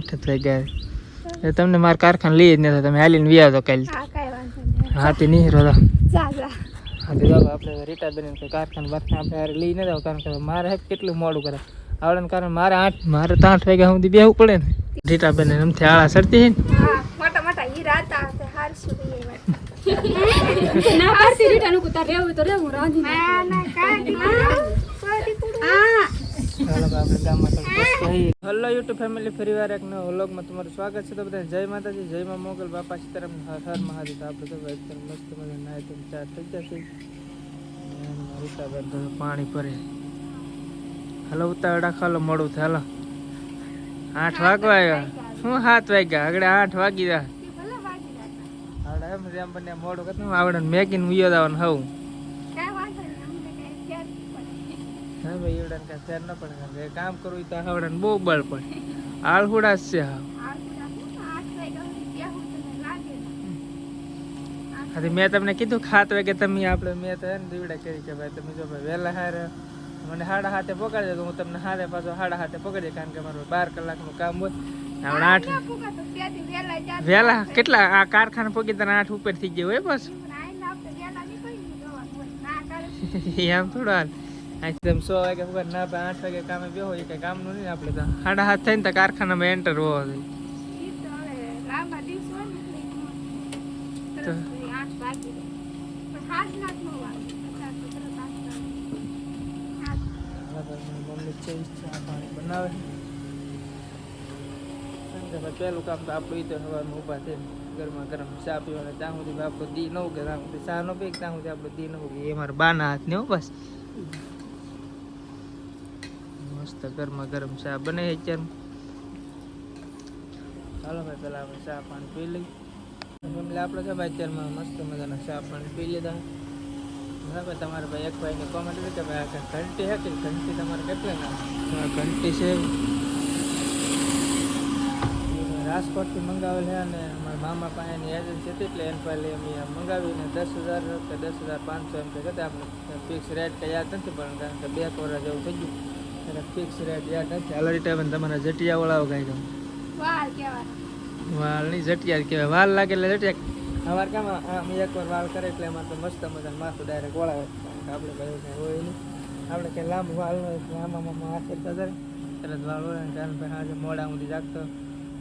8 થઈ ગયા એ તમને માર કારખાને લઈ જ નથી તમે હાલીને વ્યા તો કાલ હાથી નહીં રોદા હાથી જાવ આપણે રીટા બેન કારખાને બારખાને આપણે હારે લઈ ન જાવ કારણ કે મારે કેટલું મોડું કરે આવડે કારણ મારે 8 વાગ્યા સુધી બેહવું પડે ને રીટા બેન એમથી આળા સરતી ને મોટા મોટા હીરા હતા તે હાર સુધી ના પાસી રીટા નું કુતા રેવું તો રેવું રાંધી ના કાઢી ચાલો આપણે ગામમાં હેલો યુટ્યુબ ફેમિલી ફરીવાર એક નવા વ્લોગમાં તમારું સ્વાગત છે તો બધા જય માતાજી જય માં મોગલ બાપા સીતારામ હર મહાદેવ આપણે તો એકદમ મસ્ત મજા નાય તો ચા થઈ જશે રીટાબેન પાણી ભરે હલો ઉતાવળા ખાલો મોડું થાય હાલો 8 વાગવા આવ્યા શું 7 વાગ્યા આગળ 8 વાગી જાય આવડે એમ જેમ બને મોડું કરતું આવડે મેગીને વિયો દાવાનું હવું હા ભાઈ એવડા કાંઈ ફેર ન પડે કારણ કે કામ કરવું તો આવડે બહુ બળ પડે આળહુડા જ છે હા મેં તમને કીધું 7 વાગે તમે આપણે મેં તો એને દીવડા કરી કે ભાઈ તમે જો ભાઈ વહેલા હારે મને 7:30 પકડજો તો હું તમને હારે પાછો 7:30 પકડી કારણ કે મારું 12 કલાકનું કામ હોય આપણે 8 વહેલા કેટલા આ કારખાને પગી તને 8 ઉપર થઈ ગયો હોય બસ એમ થોડો હાલ એકદમ 100 વાગે પકડ ના 8 વાગે કામે બેહો એ કઈ કામનું નહીં આપણે તો 7:30 થઈને તો કારખાનામાં એન્ટર હોવો જોઈએ બનાવે પેલું કામ તો આપણું તો સવારમાં ઊભા થઈને ગરમા ગરમ ચા પીવાના ત્યાં સુધી આપણો દી ન ઉગે ત્યાં સુધી ચા ન પી ત્યાં સુધી આપણો દી ન ઉગે એ મારા બાના હાથ ને બસ મસ્ત ગરમા ગરમ ચા બને અત્યારે ચાલો ભાઈ પેલા આપણે ચા પાણી પી લઈ આપણે છે ભાઈ અત્યારમાં મસ્ત મજાના ચા પાણી પી લીધા બરાબર તમારે ભાઈ એક ભાઈને કોમેન્ટ કરી કે ભાઈ આ ઘંટી છે કે ઘંટી તમારે કેટલે ના ઘંટી છે રાજકોટથી મંગાવેલ છે અને અમારા મામા પાસેની એજન્સી હતી એટલે એને પહેલાં અમે મંગાવીને 10,000 કે 10,500 એમ કે કહેતા આપણે ફિક્સ રેટ કંઈ યાદ નથી પણ કારણ કે 2 વર્ષ જેવું થઈ ગયું એટલે ફિક્સ રેટ યાદ નથી હાલ રીતે પણ તમારા જટિયા વળાવો કાંઈ ગમ વાલ નહીં જટિયા કહેવાય વાલ લાગે એટલે જટિયા અમારે કામ અમે એકવાર વાલ કરે એટલે એમાં તો મસ્ત મજા માથું ડાયરેક્ટ વળાવે કારણ કે આપણે ભાઈ કંઈ હોય નહીં આપણે કંઈ લાંબુ વાલ હોય આમાં હાથે તરત વાલ હોય ને કારણ ભાઈ આજે મોડા સુધી જાગતો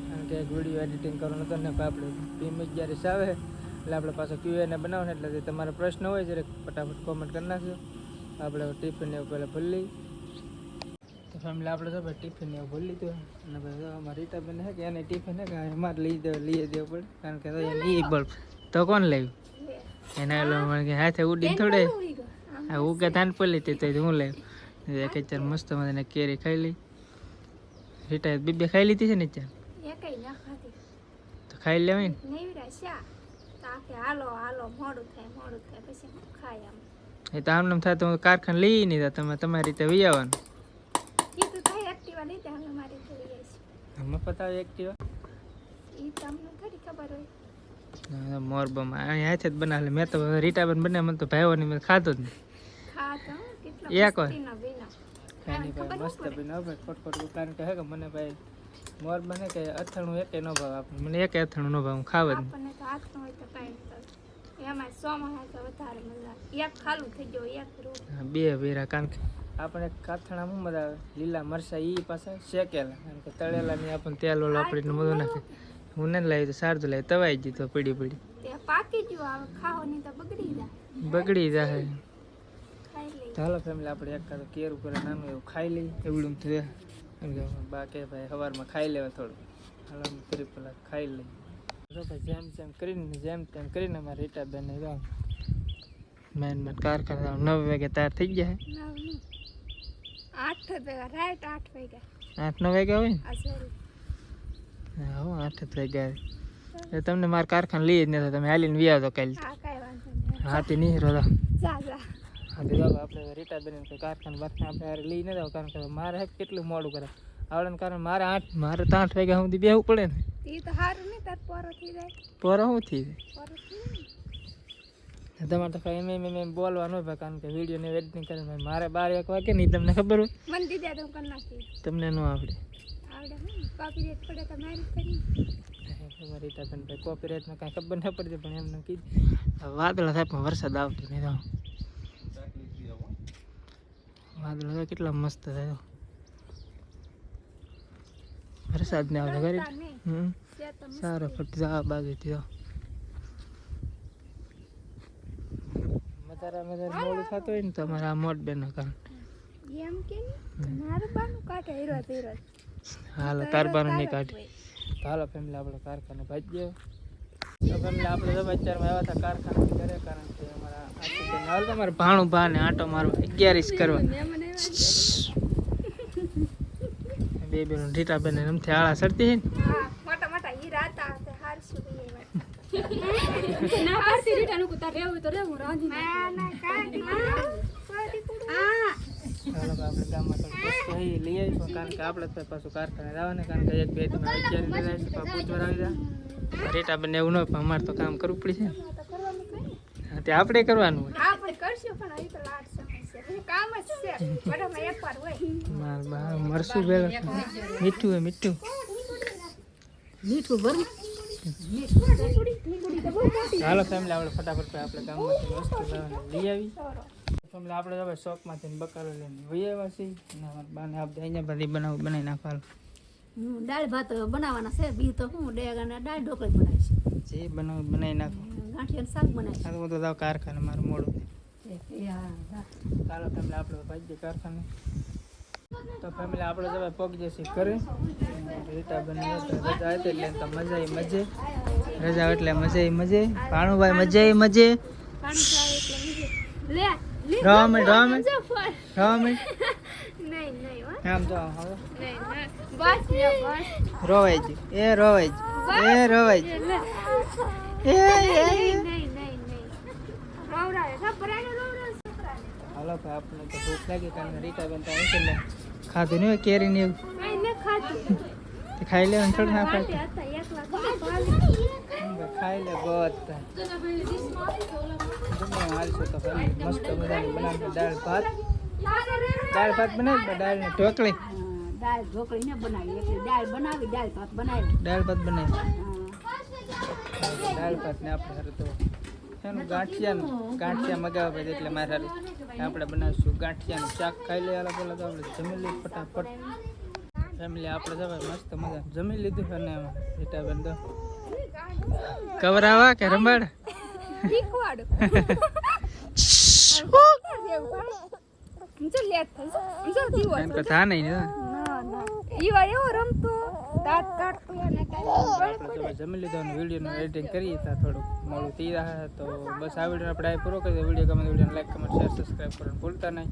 કારણ કે એક વિડીયો એડિટિંગ કરવાનો હતો ને આપણે ટીમ 11 આવે એટલે આપણે પાછો Q&A બનાવવાનું એટલે તમારા પ્રશ્ન હોય જ્યારે ફટાફટ કોમેન્ટ કરી નાખજો આપણે ટિફિન એવું પહેલાં ભૂલી લઈએ તો ફેમિલી આપણે તો ભાઈ ટિફિન એવું ભૂલી લીધું અને ભાઈ અમારા રીટાબેન છે કે એને ટિફિન છે કે અમારે લઈ દેવું પડે કારણ કે એ બલ્બ તો કોણ લેવું એના કે હાથે ઉડીને થોડે હા ઉગે તાન પડી તો હું લેવું એક ચાર મસ્ત મને કેરી ખાઈ લઈ રીટા બે ખાઈ લીધી છે ને ચાર તો ખાઈ લેવાય ને એ તો આમ નામ થાય તો કારખાને લઈ નહીં તમે તમારી રીતે વી આવવાનું મફત આવે એક્ટિવા મોરબામાં અહીંયા હાથે જ બનાવે મેં તો રીટાબેન બને મને તો ભાઈઓની મેં ખાતો જ નહીં એક વાર ખાઈ ભાઈ મસ્ત બનાવ ભાઈ ખોટ કારણ કે હે કે મને ભાઈ મોર બને કે અથાણું એકે ન ભાવ આપણે મને એકે અથાણું ન ભાવ હું ખાવ જ બે વેરા કારણ કે આપણે કાથણામાં મજા આવે લીલા મરચાં એ પાછા શેકેલા કારણ કે તળેલા ની આપણને તેલ ઓલો આપણે બધું નાખે હું નથી લાવી તો સારું લાવી તવાઈ ગઈ તો પડી બગડી જાય ચાલો ફેમિલી આપણે એક કાતો કેર ઉપર નાનું એવું ખાઈ લઈએ એવડું થયું બાકી ભાઈ સવારમાં ખાઈ લેવા થોડું હાલ ફરી પેલા ખાઈ લઈએ તો ભાઈ જેમ તેમ કરીને અમારે રીટાબેન ને જાવ મેન કારખાના 9 વાગે તૈયાર થઈ ગયા 8 વાગ્યા 8-9 વાગ્યા હોય ને હા 8 જ વાગ્યા એટલે તમને મારા કારખાને લઈ જ નથી તમે હાલીને વ્યા તો કાલે હાથી નહીં રોદા હાથી જાવ આપણે રીટાબેન કારખાને બારખાને આપણે હારે લઈ ન જાવ કારણ કે મારે કેટલું મોડું કરે આવડે કારણ મારે 8 વાગ્યા સુધી બેહવું પડે ને પોરો શું થઈ જાય તમારે તો એમ બોલવાનું હોય કારણ કે વિડીયો ને એડિટિંગ કરે મારે 12-1 વાગે નહીં તમને ખબર હોય તમને ન આવડે આવડે ને કોપીરાઈટ પડે તો મારી કરી તમારી રીટાબેન ભાઈ કોપીરાઇટમાં કાંઈ ખબર ન પડતી પણ એમને કીધું વાદળા થાય પણ વરસાદ આવતો નહીં તો વાદળા તો કેટલા મસ્ત થાય વરસાદ ને આવતો કરી સારો ફટ આ બાજુથી તો મધારા મોડું થતું હોય ને તમારે આ મોટ બેન કારણ એમ કે મારું બાનું કાઢે હીરો હીરો હાલ કારબાનું નહીં કાઢી તો હાલો ફેમિલી આપણે કારખાને ભાજી તો ફેમિલી આપણે તો અત્યારમાં આવ્યા હતા કારખાને ઘરે કારણ કે અમારા આશીષભાઈ હાલ તમારે ભાણું ભાને આંટો મારવા 11 કરવા બે બેન રીટાબેન રમથી આળા સરતી છે હા મોટા મોટા હીરા હતા તે હારશું ભાઈ ના પાડતી રીટાનું કુતા રેવું તો રેવું રાંધી ના ના કાઢી કાઢી ચાલો તો આપણે ગામમાં થોડી વસ્તુ લઈ આવીશું કારણ કે આપણે તો પાછું કારખાને જવાને કારણ કે એક બે તમે 11 આવી જાય રીટાબેન એવું ન પણ અમારે તો કામ કરવું પડશે ને તો કરવાનું કઈ હા તે આપણે કરવાનું હોય આપણે કરશું પણ અહીં તો લાડ સમય છે કામ જ છે બરાબર એકવાર હોય માર બા મરસું ભેગા મીઠું હોય મીઠું હાલો ફેમિલી આપણે ફટાફટ આપણે ગામમાંથી વસ્તુ લાવવાની લઈ આવી ફેમિલી આપણે હવે શોપમાંથી બકાલો લઈને વહી આવ્યા છીએ અને અમારા બાને આપણે અહીંયા બધી બનાવી નાખવાનું દાળ ભાત બનાવવાના છે બી તો હું ડેગાના દાળ ઢોકળી બનાવીશ જે બનાવી નાખો ગાંઠિયાનું શાક બનાવીશ આ તો હું તો જાઉં કારખાને મારું મોડું હા ચાલો ફેમિલી આપણે ભાઈ કારખાને તો ફેમિલી આપણે હવે પગ જશે ઘરે રીટાબેન રજા હતી એટલે તો મજા મજે રજા એટલે મજે ભાણુભાઈ મજે પાણી ચાય એટલે નીચે લે રોમેન્ટ નહીં નહીં હો આમ તો હવે નહીં બસ લે બસ રોવાઈ ગયું એ રોવાઈ ગયું નહીં નહીં રવરાવે સપરાને રવરાવે હાલો ભાઈ આપણે તો ભૂખ લાગી કારણ કે રીટાબેન તો અહીં ને ખાધું નહીં હોય કેરી ને એવું કઈ ન ખાતું તે ખાઈ લેવાનું થોડું ના કાંટે ખાય હતા એકલા ખાઈ લે ગોત હાલશું તો મસ્ત મજાની બનાવી દાળ ભાત બનાવી દાળ ને ઢોકળી દાળ ઢોકળી ને બનાવી એટલે દાળ બનાવી દાળ ભાત બનાવી દાળ ભાત બનાવી દાળ ભાત ને આપણે સારું તો એનું ગાંઠિયા મગાવવા પછી એટલે મારે સારું આપણે બનાવીશું ગાંઠિયાનું શાક ખાઈ લઈએ અલગ અલગ આપણે જમી લઈએ ફટાફટ ફેમિલી આપણે જવાય મસ્ત મજા જમી લીધું અને રીટાબેન તો કવરાવા કે રંબાડ શીખવાડ જો લેટ થઈ જો દીવો એમ તો થા નહીં ને ના ના ઈવા એવો રમતો દાંત કાઢતો એને આપણે તો જમી લીધો અને વિડીયોનું એડિટિંગ કરીએ ત્યાં થોડુંક મોડું થઈ રહ્યા તો બસ આ વિડીયો આપણે પૂરો કરી દો વિડીયો ગમે તો વિડીયોને લાઈક કમેન્ટ શેર સબસ્ક્રાઈબ કરવાનું ભૂલતા નહીં